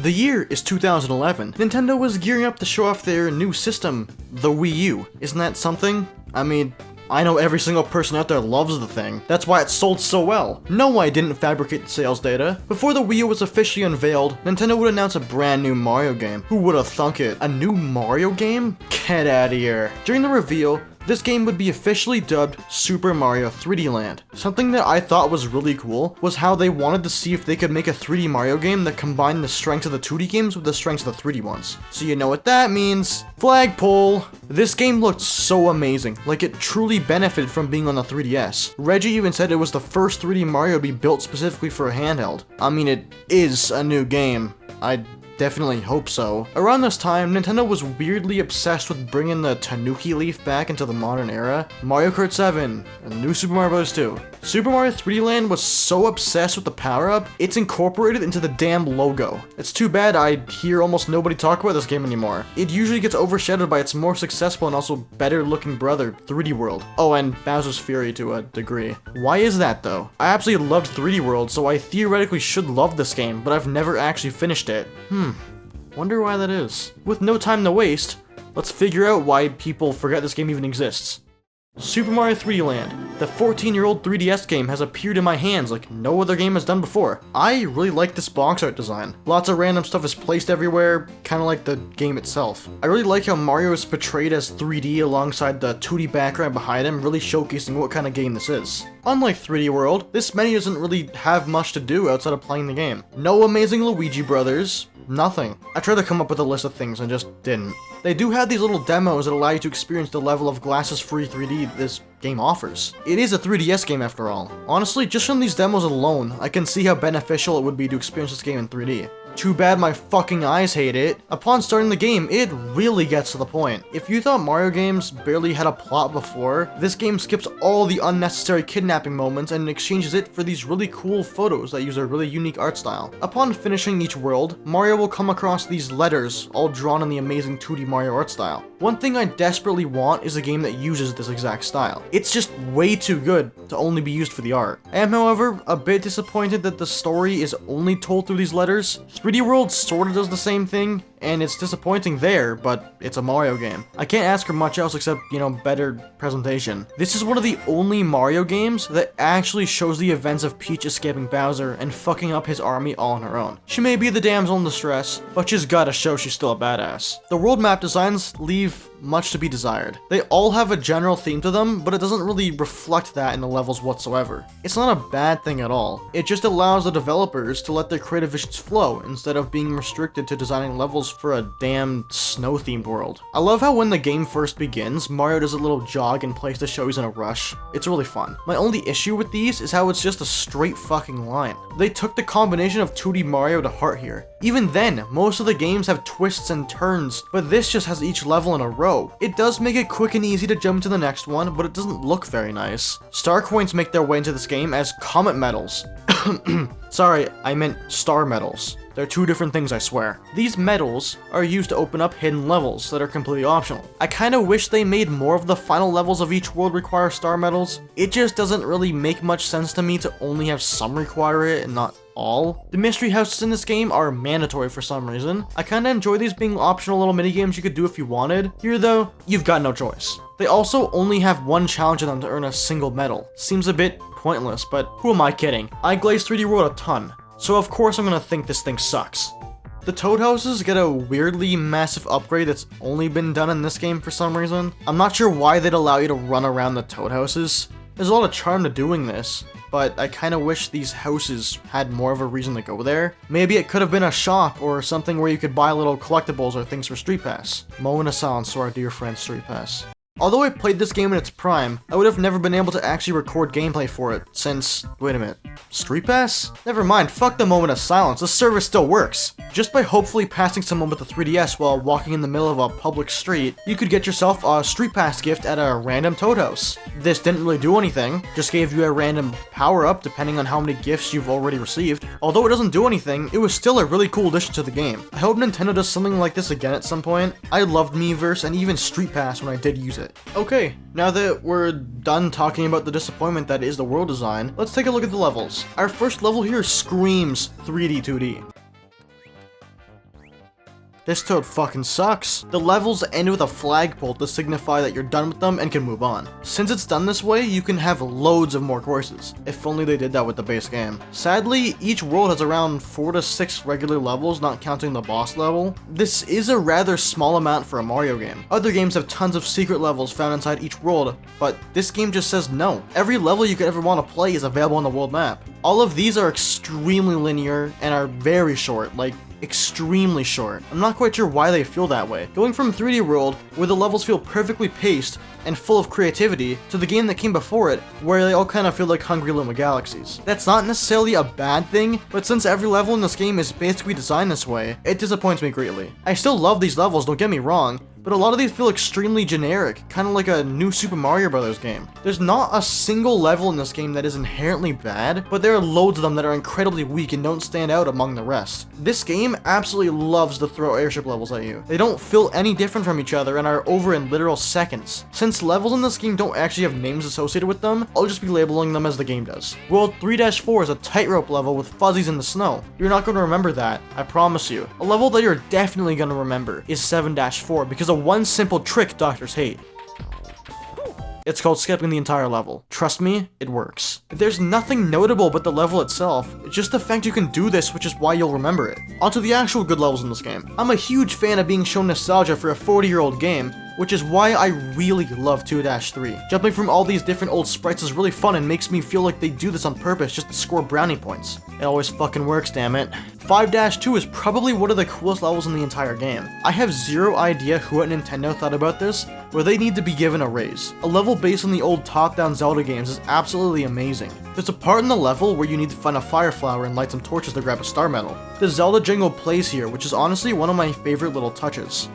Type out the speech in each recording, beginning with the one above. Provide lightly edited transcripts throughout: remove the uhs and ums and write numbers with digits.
The year is 2011. Nintendo was gearing up to show off their new system, the Wii U. Isn't that something? I mean, I know every single person out there loves the thing. That's why it sold so well. No, I didn't fabricate the sales data. Before the Wii U was officially unveiled, Nintendo would announce a brand new Mario game. Who would have thunk it? A new Mario game? Get out of here. During the reveal, this game would be officially dubbed Super Mario 3D Land. Something that I thought was really cool was how they wanted to see if they could make a 3D Mario game that combined the strengths of the 2D games with the strengths of the 3D ones. So you know what that means. Flagpole! This game looked so amazing, like it truly benefited from being on the 3DS. Reggie even said it was the first 3D Mario to be built specifically for a handheld. I mean, it is a new game. I definitely hope so. Around this time, Nintendo was weirdly obsessed with bringing the Tanuki leaf back into the modern era. Mario Kart 7, and New Super Mario Bros. 2. Super Mario 3D Land was so obsessed with the power-up, it's incorporated into the damn logo. It's too bad I hear almost nobody talk about this game anymore. It usually gets overshadowed by its more successful and also better-looking brother, 3D World. Oh, and Bowser's Fury to a degree. Why is that, though? I absolutely loved 3D World, so I theoretically should love this game, but I've never actually finished it. Wonder why that is. With no time to waste, let's figure out why people forget this game even exists. Super Mario 3D Land. The 14-year-old 3DS game has appeared in my hands like no other game has done before. I really like this box art design. Lots of random stuff is placed everywhere, kinda like the game itself. I really like how Mario is portrayed as 3D alongside the 2D background behind him, really showcasing what kind of game this is. Unlike 3D World, this menu doesn't really have much to do outside of playing the game. No amazing Luigi brothers, nothing. I tried to come up with a list of things and just didn't. They do have these little demos that allow you to experience the level of glasses-free 3D this game offers. It is a 3DS game after all. Honestly, just from these demos alone, I can see how beneficial it would be to experience this game in 3D. Too bad my fucking eyes hate it. Upon starting the game, it really gets to the point. If you thought Mario games barely had a plot before, this game skips all the unnecessary kidnapping moments and exchanges it for these really cool photos that use a really unique art style. Upon finishing each world, Mario will come across these letters, all drawn in the amazing 2D Mario art style. One thing I desperately want is a game that uses this exact style. It's just way too good to only be used for the art. I am, however, a bit disappointed that the story is only told through these letters. 3D World sorta does the same thing, and it's disappointing there, but it's a Mario game. I can't ask for much else except, better presentation. This is one of the only Mario games that actually shows the events of Peach escaping Bowser and fucking up his army all on her own. She may be the damsel in distress, but she's gotta show she's still a badass. The world map designs leave much to be desired. They all have a general theme to them, but it doesn't really reflect that in the levels whatsoever. It's not a bad thing at all. It just allows the developers to let their creative visions flow instead of being restricted to designing levels for a damn snow-themed world. I love how when the game first begins, Mario does a little jog in place to show he's in a rush. It's really fun. My only issue with these is how it's just a straight fucking line. They took the combination of 2D Mario to heart here. Even then, most of the games have twists and turns, but this just has each level in a row. It does make it quick and easy to jump to the next one, but it doesn't look very nice. Star coins make their way into this game as comet medals. Sorry, I meant star medals. They're two different things, I swear. These medals are used to open up hidden levels that are completely optional. I kinda wish they made more of the final levels of each world require star medals. It just doesn't really make much sense to me to only have some require it and not all. The mystery houses in this game are mandatory for some reason. I kinda enjoy these being optional little minigames you could do if you wanted. Here though, you've got no choice. They also only have one challenge in them to earn a single medal. Seems a bit pointless, but who am I kidding? I glaze 3D World a ton, so of course I'm gonna think this thing sucks. The Toad Houses get a weirdly massive upgrade that's only been done in this game for some reason. I'm not sure why they'd allow you to run around the Toad Houses. There's a lot of charm to doing this, but I kinda wish these houses had more of a reason to go there. Maybe it could have been a shop or something where you could buy little collectibles or things for Street Pass. Moment of silence to our dear friend Street Pass. Although I played this game in its prime, I would have never been able to actually record gameplay for it since, wait a minute, Street Pass? Never mind, fuck the moment of silence, the service still works. Just by hopefully passing someone with a 3DS while walking in the middle of a public street, you could get yourself a Street Pass gift at a random Toad House. This didn't really do anything, just gave you a random power-up depending on how many gifts you've already received. Although it doesn't do anything, it was still a really cool addition to the game. I hope Nintendo does something like this again at some point. I loved Miiverse and even Street Pass when I did use it. Okay, now that we're done talking about the disappointment that is the world design, let's take a look at the levels. Our first level here screams 3D 2D. this Toad fucking sucks. The levels end with a flagpole to signify that you're done with them and can move on. Since it's done this way, you can have loads of more courses. If only they did that with the base game. Sadly, each world has around 4 to 6 regular levels, not counting the boss level. This is a rather small amount for a Mario game. Other games have tons of secret levels found inside each world, but this game just says no. Every level you could ever want to play is available on the world map. All of these are extremely linear and are very short, like extremely short. I'm not quite sure why they feel that way. Going from 3D World, where the levels feel perfectly paced and full of creativity, to the game that came before it, where they all kind of feel like Hungry Luma Galaxies. That's not necessarily a bad thing, but since every level in this game is basically designed this way, it disappoints me greatly. I still love these levels, don't get me wrong, but a lot of these feel extremely generic, kind of like a new Super Mario Bros. Game. There's not a single level in this game that is inherently bad, but there are loads of them that are incredibly weak and don't stand out among the rest. This game absolutely loves to throw airship levels at you. They don't feel any different from each other and are over in literal seconds. Since levels in this game don't actually have names associated with them, I'll just be labeling them as the game does. World 3-4 is a tightrope level with fuzzies in the snow. You're not going to remember that, I promise you. A level that you're definitely going to remember is 7-4 because of one simple trick doctors hate. It's called skipping the entire level. Trust me, it works. There's nothing notable but the level itself. It's just the fact you can do this, which is why you'll remember it. Onto the actual good levels in this game. I'm a huge fan of being shown nostalgia for a 40-year-old game, which is why I really love 2-3. Jumping from all these different old sprites is really fun and makes me feel like they do this on purpose just to score brownie points. It always fucking works, damn it. 5-2 is probably one of the coolest levels in the entire game. I have zero idea who at Nintendo thought about this, where they need to be given a raise. A level based on the old top-down Zelda games is absolutely amazing. There's a part in the level where you need to find a fire flower and light some torches to grab a star medal. The Zelda jingle plays here, which is honestly one of my favorite little touches.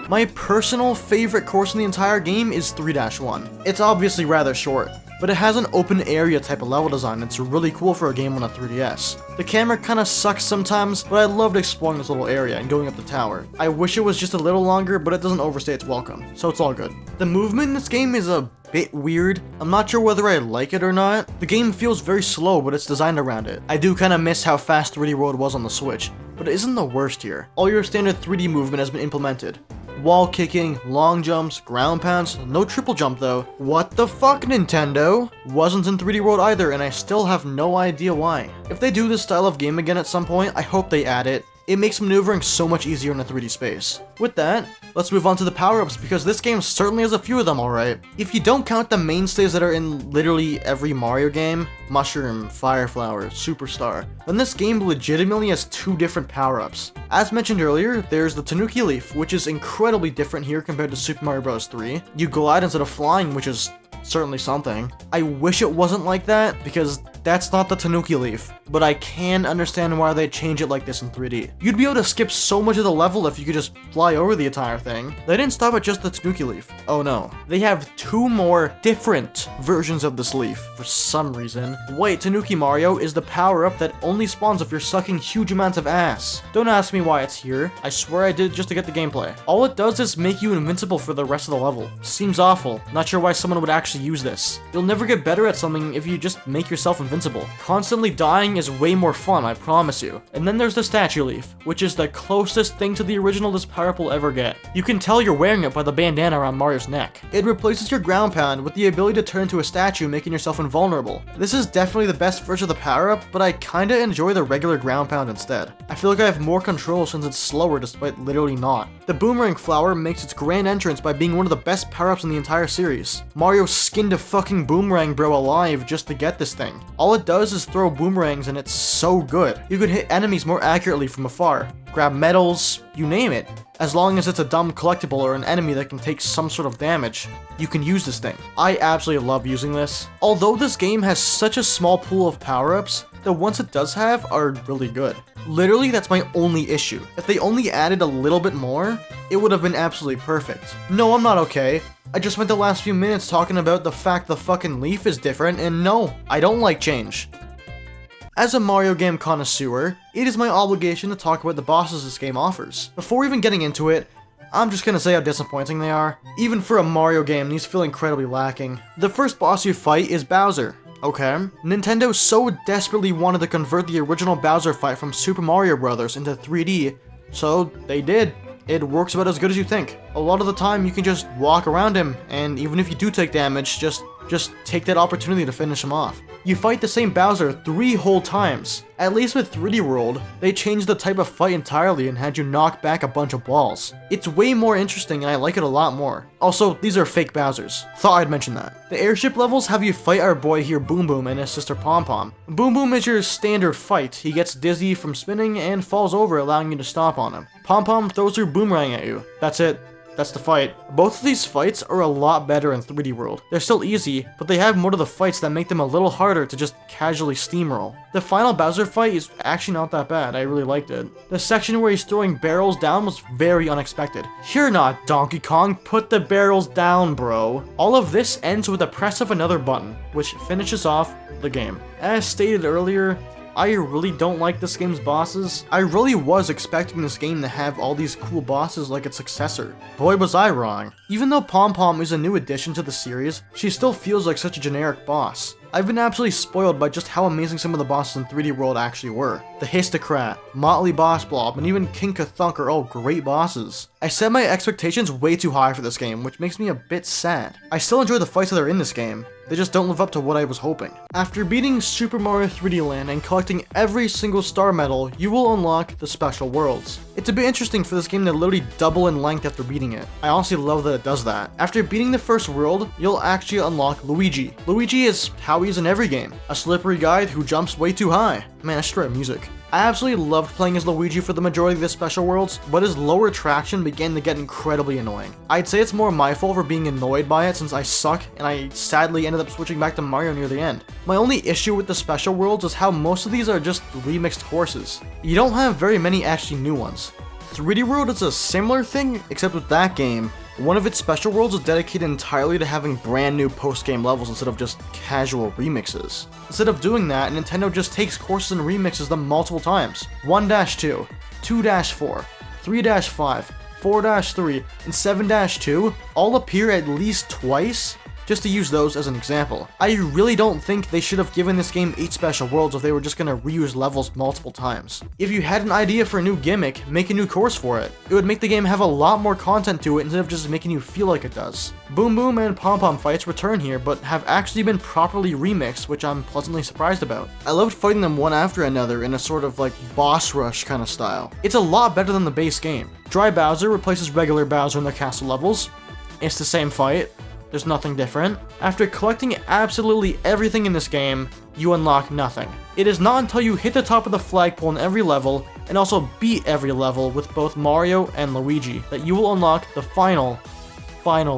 My personal favorite course in the entire game is 3-1. It's obviously rather short, but it has an open area type of level design that's really cool for a game on a 3DS. The camera kinda sucks sometimes, but I loved exploring this little area and going up the tower. I wish it was just a little longer, but it doesn't overstay its welcome, so it's all good. The movement in this game is a bit weird. I'm not sure whether I like it or not. The game feels very slow, but it's designed around it. I do kinda miss how fast 3D World was on the Switch, but it isn't the worst here. All your standard 3D movement has been implemented. Wall kicking, long jumps, ground pounds, no triple jump though. What the fuck, Nintendo? Wasn't in 3D World either, and I still have no idea why. If they do this style of game again at some point, I hope they add it. It makes maneuvering so much easier in a 3D space. With that, let's move on to the power-ups because this game certainly has a few of them, alright. If you don't count the mainstays that are in literally every Mario game, Mushroom, Fire Flower, Superstar, then this game legitimately has 2 different power-ups. As mentioned earlier, there's the Tanuki Leaf, which is incredibly different here compared to Super Mario Bros. 3. You glide instead of flying, which is certainly something. I wish it wasn't like that, because that's not the Tanuki Leaf, but I can understand why they change it like this in 3D. You'd be able to skip so much of the level if you could just fly over the entire thing. They didn't stop at just the Tanuki Leaf. Oh no. They have 2 more different versions of this leaf, for some reason. Wait, Tanuki Mario is the power-up that only spawns if you're sucking huge amounts of ass. Don't ask me why it's here. I swear I did it just to get the gameplay. All it does is make you invincible for the rest of the level. Seems awful. Not sure why someone would actually use this. You'll never get better at something if you just make yourself invincible. Constantly dying is way more fun, I promise you. And then there's the Statue Leaf, which is the closest thing to the original this power-up will ever get. You can tell you're wearing it by the bandana around Mario's neck. It replaces your ground pound with the ability to turn into a statue, making yourself invulnerable. This is definitely the best version of the power-up, but I kinda enjoy the regular ground pound instead. I feel like I have more control since it's slower despite literally not. The Boomerang Flower makes its grand entrance by being one of the best power-ups in the entire series. Mario skinned a fucking Boomerang Bro alive just to get this thing. All it does is throw boomerangs and it's so good. You can hit enemies more accurately from afar, grab medals, you name it. As long as it's a dumb collectible or an enemy that can take some sort of damage, you can use this thing. I absolutely love using this. Although this game has such a small pool of power-ups, the ones it does have are really good. Literally, that's my only issue. If they only added a little bit more, it would have been absolutely perfect. No, I'm not okay. I just spent the last few minutes talking about the fact the fucking leaf is different, and no, I don't like change. As a Mario game connoisseur, it is my obligation to talk about the bosses this game offers. Before even getting into it, I'm just gonna say how disappointing they are. Even for a Mario game, these feel incredibly lacking. The first boss you fight is Bowser. Okay. Nintendo so desperately wanted to convert the original Bowser fight from Super Mario Bros. Into 3D, so they did. It works about as good as you think. A lot of the time you can just walk around him, and even if you do take damage, just take that opportunity to finish him off. You fight the same Bowser 3 whole times. At least with 3D World, they changed the type of fight entirely and had you knock back a bunch of balls. It's way more interesting and I like it a lot more. Also, these are fake Bowsers. Thought I'd mention that. The airship levels have you fight our boy here Boom Boom and his sister Pom Pom. Boom Boom is your standard fight. He gets dizzy from spinning and falls over, allowing you to stomp on him. Pom Pom throws her boomerang at you. That's it. That's the fight. Both of these fights are a lot better in 3D World. They're still easy, but they have more of the fights that make them a little harder to just casually steamroll. The final Bowser fight is actually not that bad. I really liked it. The section where he's throwing barrels down was very unexpected. You're not Donkey Kong, put the barrels down, bro. All of this ends with a press of another button, which finishes off the game. As stated earlier, I really don't like this game's bosses. I really was expecting this game to have all these cool bosses like its successor. Boy, was I wrong. Even though Pom Pom is a new addition to the series, she still feels like such a generic boss. I've been absolutely spoiled by just how amazing some of the bosses in 3D World actually were. The Histocrat, Motley Boss Blob, and even King Kathunk are all great bosses. I set my expectations way too high for this game, which makes me a bit sad. I still enjoy the fights that are in this game, they just don't live up to what I was hoping. After beating Super Mario 3D Land and collecting every single star medal, you will unlock the special worlds. It's a bit interesting for this game to literally double in length after beating it. I honestly love that it does that. After beating the first world, you'll actually unlock Luigi. Luigi is how he is in every game, a slippery guy who jumps way too high. Man, I should write music. I absolutely loved playing as Luigi for the majority of the special worlds, but his lower traction began to get incredibly annoying. I'd say it's more my fault for being annoyed by it since I suck and I sadly ended up switching back to Mario near the end. My only issue with the special worlds is how most of these are just remixed courses. You don't have very many actually new ones. 3D World is a similar thing, except with that game, one of its special worlds is dedicated entirely to having brand new post-game levels instead of just casual remixes. Instead of doing that, Nintendo just takes courses and remixes them multiple times. 1-2, 2-4, 3-5, 4-3, and 7-2 all appear at least twice, just to use those as an example. I really don't think they should have given this game 8 special worlds if they were just gonna reuse levels multiple times. If you had an idea for a new gimmick, make a new course for it. It would make the game have a lot more content to it instead of just making you feel like it does. Boom Boom and Pom Pom fights return here, but have actually been properly remixed, which I'm pleasantly surprised about. I loved fighting them one after another in a sort of like boss rush kind of style. It's a lot better than the base game. Dry Bowser replaces regular Bowser in the castle levels. It's the same fight. There's nothing different. After collecting absolutely everything in this game, you unlock nothing. It is not until you hit the top of the flagpole in every level, and also beat every level with both Mario and Luigi, that you will unlock the final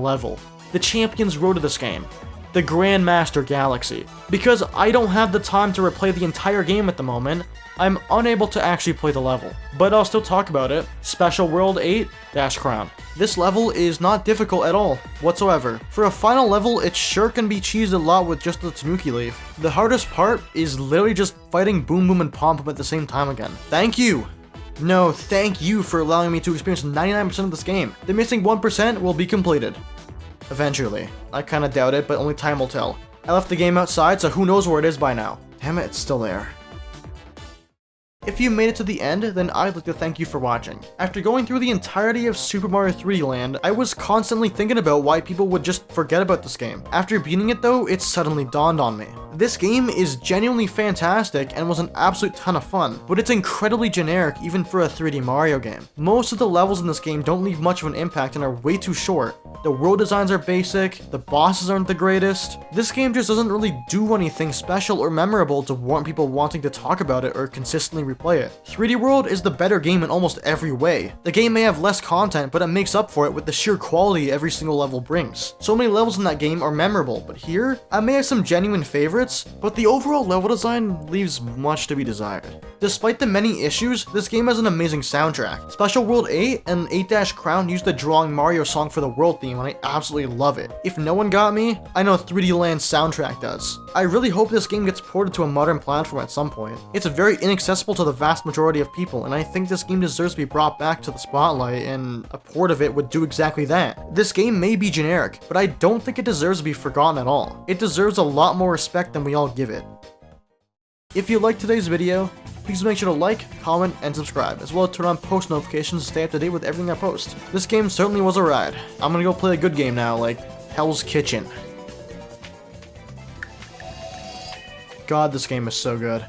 level. The Champion's Road to this game. The Grandmaster Galaxy. Because I don't have the time to replay the entire game at the moment, I'm unable to actually play the level. But I'll still talk about it. Special World 8, Dash Crown. This level is not difficult at all, whatsoever. For a final level, it sure can be cheesed a lot with just the Tanuki leaf. The hardest part is literally just fighting Boom Boom and Pom Pom at the same time again. Thank you! No, thank you for allowing me to experience 99% of this game. The missing 1% will be completed. Eventually. I kinda doubt it, but only time will tell. I left the game outside, so who knows where it is by now. Damn it, it's still there. If you made it to the end, then I'd like to thank you for watching. After going through the entirety of Super Mario 3D Land, I was constantly thinking about why people would just forget about this game. After beating it though, it suddenly dawned on me. This game is genuinely fantastic and was an absolute ton of fun, but it's incredibly generic even for a 3D Mario game. Most of the levels in this game don't leave much of an impact and are way too short. The world designs are basic, the bosses aren't the greatest. This game just doesn't really do anything special or memorable to warrant people wanting to talk about it or consistently replay it. 3D World is the better game in almost every way. The game may have less content, but it makes up for it with the sheer quality every single level brings. So many levels in that game are memorable, but here, I may have some genuine favorites, but the overall level design leaves much to be desired. Despite the many issues, this game has an amazing soundtrack. Special World 8 and 8-Crown used the Drawing Mario song for the world theme, and I absolutely love it. If no one got me, I know 3D Land's soundtrack does. I really hope this game gets ported to a modern platform at some point. It's very inaccessible to the vast majority of people, and I think this game deserves to be brought back to the spotlight, and a port of it would do exactly that. This game may be generic, but I don't think it deserves to be forgotten at all. It deserves a lot more respect than we all give it. If you liked today's video, please make sure to like, comment, and subscribe, as well as turn on post notifications to stay up to date with everything I post. This game certainly was a ride. I'm gonna go play a good game now, like Hell's Kitchen. God, this game is so good.